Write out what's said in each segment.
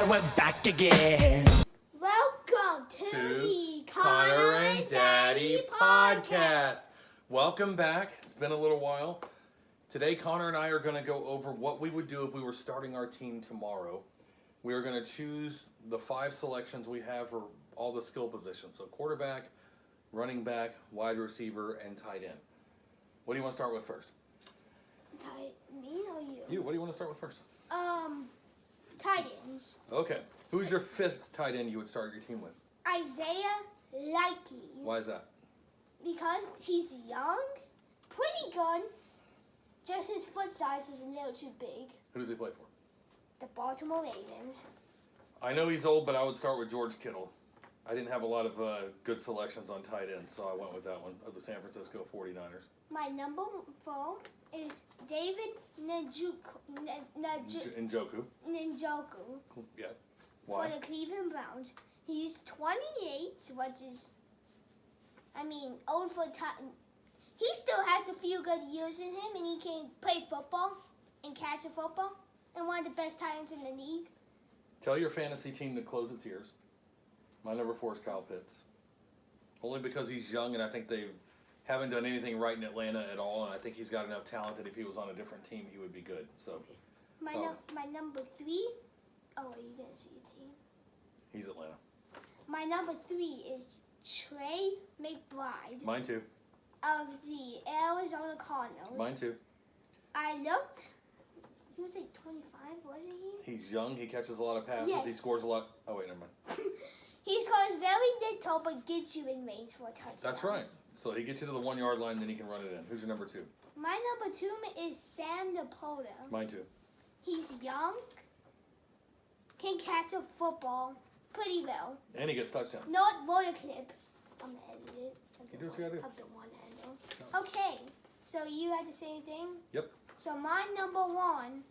why we're back again. Welcome to the Connor and Daddy podcast. Welcome back. It's been a little while. Today, Connor and I are going to go over what we would do if we were starting our team tomorrow. We are going to choose the 5 selections we have for all the skill positions. So quarterback, running back, wide receiver, and tight end. What do you want to start with first? Me or you? You. What do you want to start with first? Titans. Okay. Who's your 5th tight end you would start your team with? Isaiah Likely. Why is that? Because he's young, pretty good. Just his foot size is a little too big. Who does he play for? The Baltimore Ravens. I know he's old, but I would start with George Kittle. I didn't have a lot of good selections on tight end, so I went with that one of the San Francisco 49ers. My number 4 is David Njoku. Njoku Yeah. Why? for the Cleveland Browns. He's 28, which is, old for time. He still has a few good years in him, and he can play football and catch a football, and one of the best tight ends in the league. Tell your fantasy team to close its ears. My number 4 is Kyle Pitts. Only because he's young, and I think they haven't done anything right in Atlanta at all, and I think he's got enough talent that if he was on a different team, he would be good. So My number 3. Oh, wait, you didn't see the team. he's Atlanta. My number 3 is Trey McBride Mine too. of the Arizona Cardinals. Mine too. I looked. He was like 25, wasn't he? He's young. He catches a lot of passes. Yes. He scores a lot. Oh, wait, never mind. He scores very little, but gets you in range for a touchdown. That's right. So he gets you to the 1-yard line, then he can run it in. Who's your number 2? My number 2 is Sam Laporta. Mine too. He's young, can catch a football pretty well. And he gets touchdowns. Not roller clip. I'm gonna edit it. You do what you gotta do. Of the one handle. Okay, so you had the same thing? Yep. So my number 1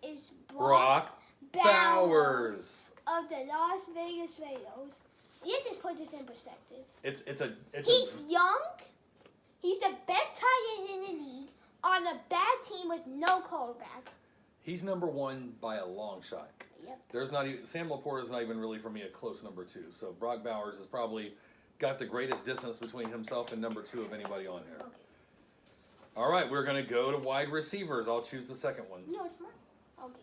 is Brock Bowers. of the Las Vegas Raiders. Let's just put this in perspective. He's Young. He's the best tight end in the league on a bad team with no quarterback. He's number 1 by a long shot. Yep. There's not even, Sam Laporta is not even really for me a close number 2. So Brock Bowers has probably got the greatest distance between himself and number 2 of anybody on here. Okay. All right, we're gonna go to wide receivers. I'll choose the second one. No, it's mine. Okay.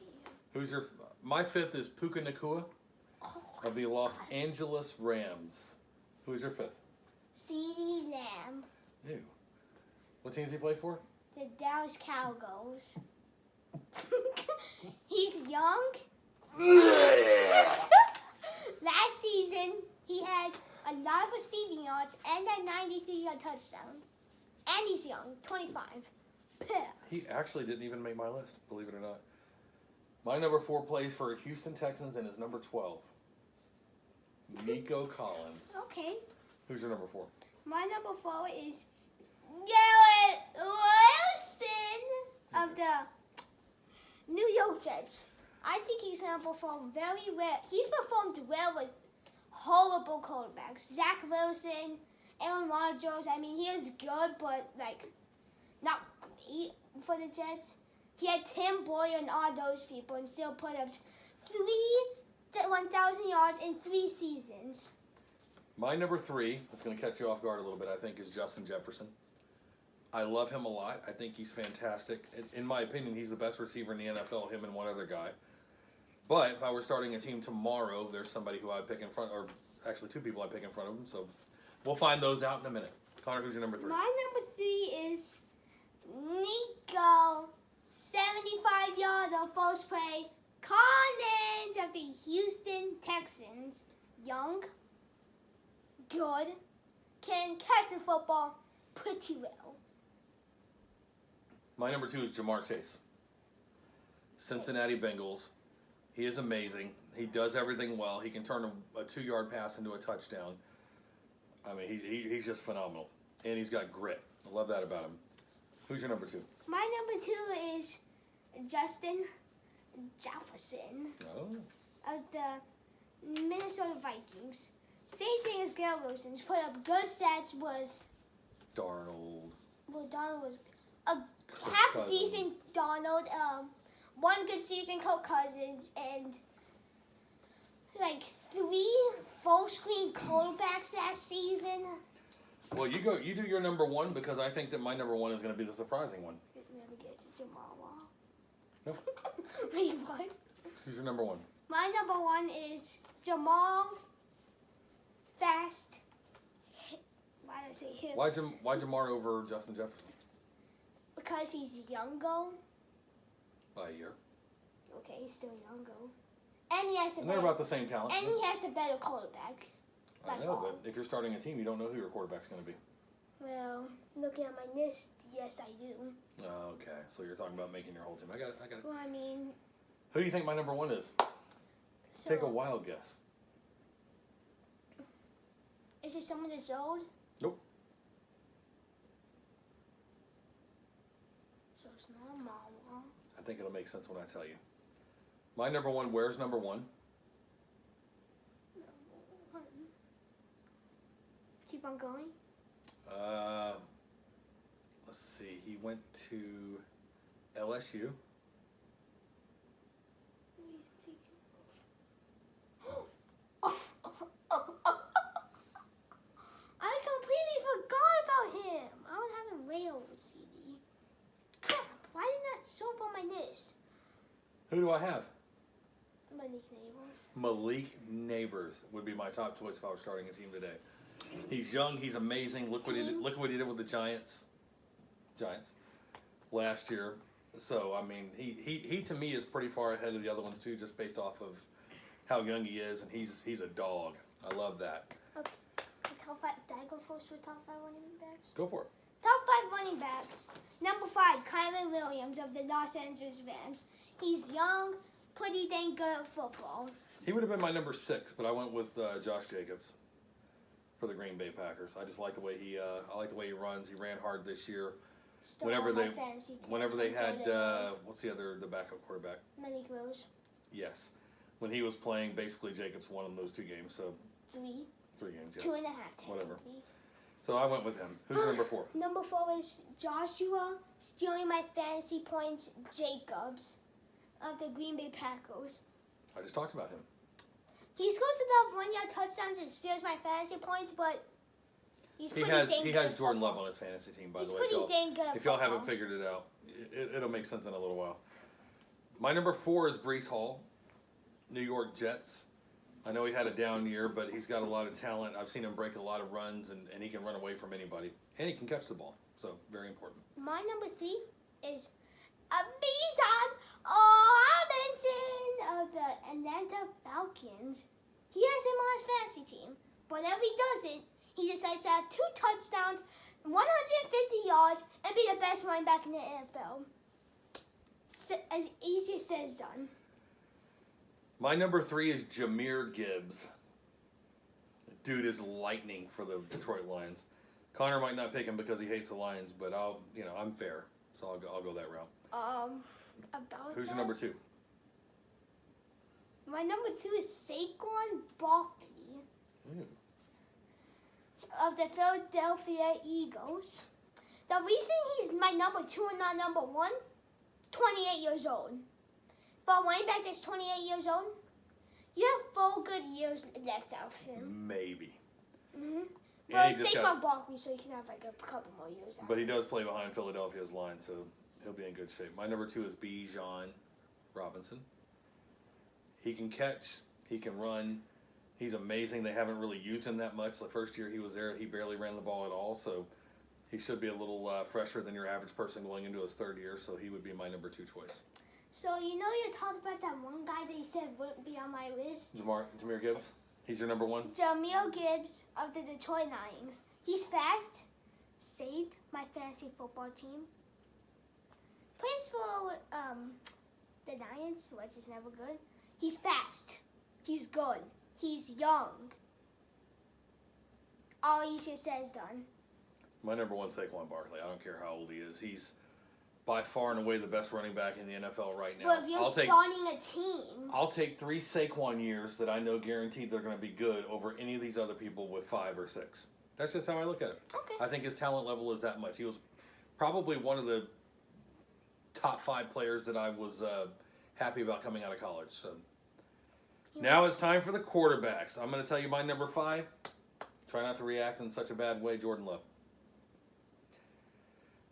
Who's your? My 5th is Puka Nacua of the Los Angeles Rams. Who's your 5th? CeeDee Lamb. Ew. What team does he play for? The Dallas Cowgirls. He's young. Last season, he had a lot of receiving yards and a 93-yard touchdown. And he's young, 25. He actually didn't even make my list, believe it or not. My number 4 plays for Houston Texans and is number 12. Nico Collins. Okay. Who's your number 4? My number 4 is Garrett Wilson of the New York Jets. I think he's going to perform very well. He's performed well with horrible quarterbacks. Zach Wilson, Aaron Rodgers. He was good, but, not great for the Jets. He had Tim Boyer and all those people and still put up 1,000 yards in 3 seasons. My number 3, that's going to catch you off guard a little bit, I think, is Justin Jefferson. I love him a lot. I think he's fantastic. In my opinion, he's the best receiver in the NFL, him and one other guy. But if I were starting a team tomorrow, there's somebody who I'd pick in front, or actually 2 people I'd pick in front of him. So we'll find those out in a minute. Connor, who's your number 3? My number 3 is Nico, 75-yarder first play, Collins of the Houston Texans. Young, good, can catch a football pretty well. My number 2 is Jamar Chase. Cincinnati Bengals. He is amazing. He does everything well. He can turn a 2-yard pass into a touchdown. He's just phenomenal. And he's got grit. I love that about him. Who's your number 2? My number 2 is Justin Jefferson of the Minnesota Vikings. Same thing as Garrett Wilson's. Put up good stats with Darnold. Well, Darnold was a half-decent Darnold. One good season, Kirk Cousins, and like 3 full-screen quarterbacks last season. Well, you do your number one because I think that my number one is going to be the surprising one. It never gets to Jamal. No. Wait, what? Who's your number one? My number one is Jamal Fast. Why did I say him? Why Jamar over Justin Jefferson? Because he's younger. By a year. Okay, he's still younger. And he has the And they're better, about the same talent. and he has the better quarterback. I by know, far. but if you're starting a team, you don't know who your quarterback's going to be. Well, looking at my list, yes, I do. Oh, okay, so you're talking about making your whole team. I got it. Well, I mean, Who do you think my number one is? so Take a wild guess. is it someone that's old? Nope. So it's not Marwa. I think it'll make sense when I tell you. My number one, where's number one? Keep on going. Let's see. He went to LSU. I completely forgot about him. I don't have a rail CD. Crap! Why did that show up on my list? Who do I have? Malik Neighbors. Malik Neighbors would be my top choice if I was starting a team today. He's young. He's amazing. Look what he did. Look what he did with the Giants last year. So I mean, he to me is pretty far ahead of the other ones too, just based off of how young he is, and he's a dog. I love that. Okay. Top 5. Did I go first for top 5 running backs? Go for it. Top 5 running backs. Number 5, Kyron Williams of the Los Angeles Rams. He's young, pretty dang good at football. He would have been my number 6, but I went with Josh Jacobs for the Green Bay Packers. I just like the way I like the way he runs. He ran hard this year. Stole Whenever my they fantasy points Whenever they from had Jordan what's the backup quarterback? Love. Malik Rose. Yes, when he was playing, basically Jacobs won in those 2 games. So 3. 3 games. Yes. 2.5. Whatever. technically. So I went with him. Who's number 4? Number 4 is Joshua, stealing my fantasy points, Jacobs of the Green Bay Packers. I just talked about him. He scores enough 1-yard touchdowns and steals my fantasy points, but he's He pretty has dang he good has at Jordan Love football. on his fantasy team, by He's the way. pretty dang good at If y'all football. haven't figured it out, it'll make sense in a little while. My number 4 is Brees Hall, New York Jets. I know he had a down year, but he's got a lot of talent. I've seen him break a lot of runs, and he can run away from anybody. And he can catch the ball, so very important. My number 3 is Bijan Robinson of the Atlanta Falcons. He has him on his fantasy team. But whenever he doesn't, he decides to have 2 touchdowns, 150 yards, and be the best running back in the NFL. As easy as said as done. My number 3 is Jahmyr Gibbs. Dude is lightning for the Detroit Lions. Connor might not pick him because he hates the Lions, but I'm fair, so I'll go that route. About Who's your that, number 2? My number 2 is Saquon Barkley of the Philadelphia Eagles. The reason he's my number 2 and not number 1, 28 years old. For a running back that's 28 years old, you have 4 good years left out of him. Maybe. Mm-hmm. And But he just Saquon got- Barkley, so you can have like a couple more years out. But he does play behind Philadelphia's line, so he'll be in good shape. My number 2 is Bijan Robinson. He can catch. He can run. He's amazing. They haven't really used him that much. The first year he was there, he barely ran the ball at all, so he should be a little fresher than your average person going into his 3rd year, so he would be my number 2 choice. So you're talking about that one guy that you said wouldn't be on my list? Jahmyr Gibbs? He's your number 1? Jahmyr Gibbs of the Detroit Lions. He's fast. Saved my fantasy football team. Plays for the Lions, which is never good. He's fast. He's good. He's young. All easier said is done. My number 1, Saquon Barkley. I don't care how old he is. He's by far and away the best running back in the NFL right now. But if you're starting a team, I'll take 3 Saquon years that I know guaranteed they're going to be good over any of these other people with 5 or 6. That's just how I look at it. okay. I think his talent level is that much. He was probably one of the top 5 players that I was happy about coming out of college. So Now it's time for the quarterbacks. I'm going to tell you my number 5. Try not to react in such a bad way. Jordan Love.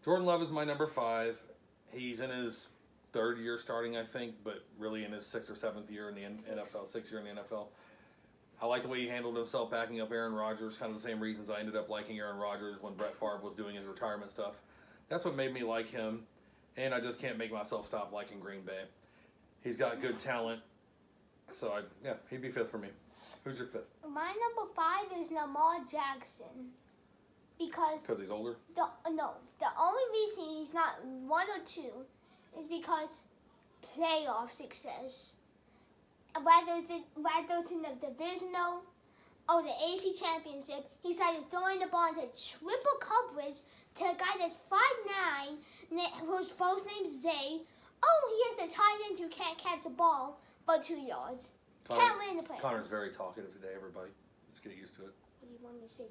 Jordan Love is my number 5. He's in his 3rd year starting, I think, but really in his 6th or 7th year in the NFL, 6th year in the NFL. I like the way he handled himself backing up Aaron Rodgers, kind of the same reasons I ended up liking Aaron Rodgers when Brett Favre was doing his retirement stuff. That's what made me like him, and I just can't make myself stop liking Green Bay. He's got good talent, so he'd be 5th for me. Who's your 5th? My number 5 is Lamar Jackson. Because he's older? The only reason he's not 1 or 2 is because playoff success. Whether it's in the divisional or the AC Championship, he started throwing the ball into triple coverage to a guy that's 5'9", whose first name's Zay. Oh, he has a tight end who can't catch a ball for 2 yards. Can't win the playoffs. Connor's very talkative today, everybody. Let's get used to it. What do you want me to say?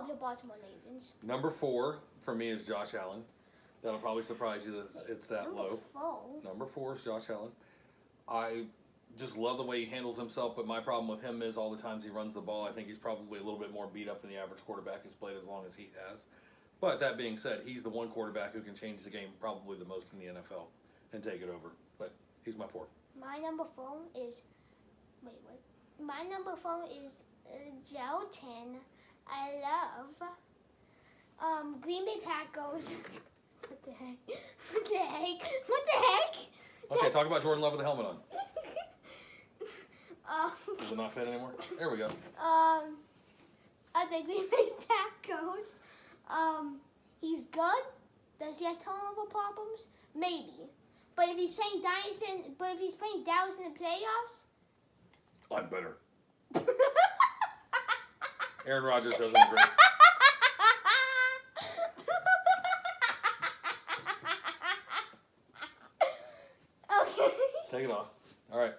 The Baltimore Ravens. Number 4 for me is Josh Allen. That'll probably surprise you that it's that low. Number 4 is Josh Allen. I just love the way he handles himself, but my problem with him is all the times he runs the ball. I think he's probably a little bit more beat up than the average quarterback who's played as long as he has. But that being said, he's the one quarterback who can change the game probably the most in the NFL and take it over. But he's my 4. My number 4 is... Wait, what? My number 4 is Jelton. I love Green Bay Packers. What the heck? What the heck? What the heck? Okay, talk about Jordan Love with the helmet on. Does it not fit anymore? There we go. The Green Bay Packers. He's good. Does he have turnover problems? Maybe. But if he's playing Dallas in the playoffs, I'm better. Aaron Rodgers doesn't agree. Okay. Take it off. All right.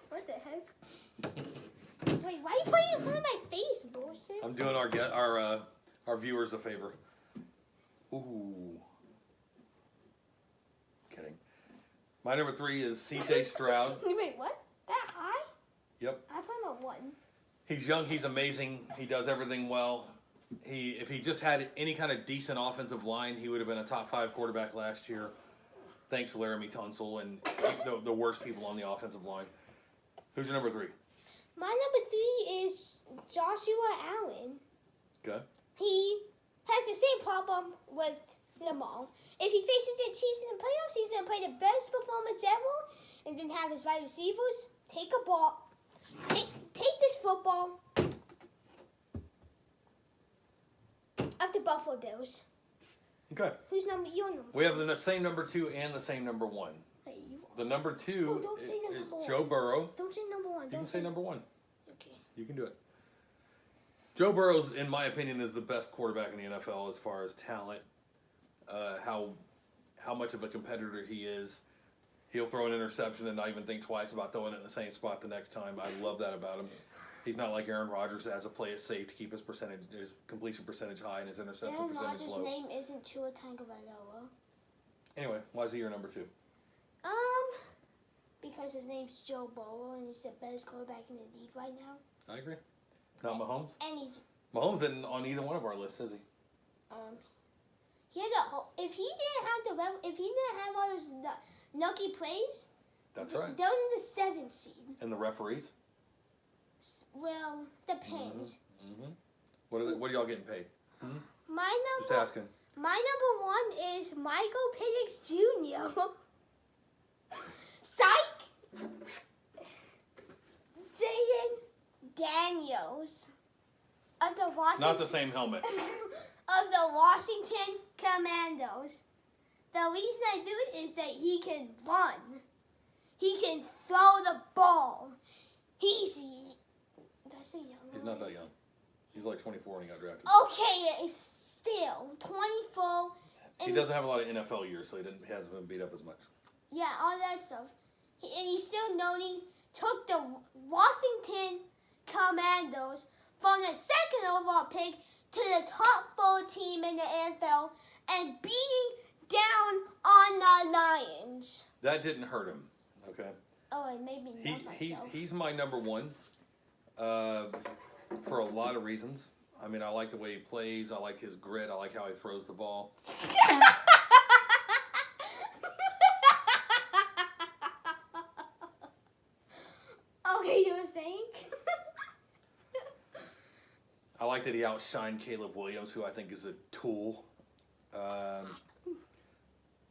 What the heck? Wait, why are you putting it in front of my face, bullshit? I'm doing our viewers a favor. Ooh. Kidding. My number 3 is C.J. Stroud. Wait, what? That high? Yep. I put him at 1. He's young. He's amazing. He does everything well. If he just had any kind of decent offensive line, he would have been a top 5 quarterback last year. Thanks to Laramie Tunsil and the worst people on the offensive line. Who's your number 3? My number 3 is Joshua Allen. Okay. He has the same problem with Lamar. If he faces the Chiefs in the playoffs, he's going to play the best performance ever and then have his wide receivers take a ball. Take this football of the Buffalo Bills. Okay. Who's your number? We have the same number 2 and the same number 1. Hey, The number 2 don't say is number Joe 1. Burrow. Don't say number 1. You can say number 1. Okay. You can do it. Joe Burrow, in my opinion, is the best quarterback in the NFL as far as talent. How much of a competitor he is. He'll throw an interception and not even think twice about throwing it in the same spot the next time. I love that about him. He's not like Aaron Rodgers that has to play it safe to keep his completion percentage high and his interception Aaron percentage Rodgers' low. name isn't Tua Tagovailoa. Anyway, why is he your number 2? Because his name's Joe Burrow and he's the best quarterback in the league right now. I agree. Not Mahomes? And he's Mahomes isn't on either one of our lists, is he? he had if he didn't have all those nucky plays, That's right. they're in the 7th seed. And the referees? Well, depends. Mm-hmm. What are y'all getting paid? Just My asking. My number 1 is Michael Penix Jr. Psych! Jaden Daniels of the Washington. Not the same helmet. Of the Washington Commandos. The reason I do it is that he can run. He can throw the ball. Did I say young? He's not that young. He's like 24 when he got drafted. Okay, it's still 24. He doesn't have a lot of NFL years, so he hasn't been beat up as much. Yeah, all that stuff. And he's still known. He took the Washington Commandos from the 2nd overall pick to the top 4 team in the NFL and beating down on the Lions. That didn't hurt him, okay? Oh, it made me love myself. He's my number one for a lot of reasons. I mean, I like the way he plays. I like his grit. I like how he throws the ball. Okay, you were saying? I like that he outshined Caleb Williams, who I think is a tool. You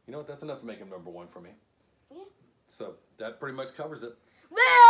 know what? That's enough to make him number one for me. Yeah. So that pretty much covers it. Well,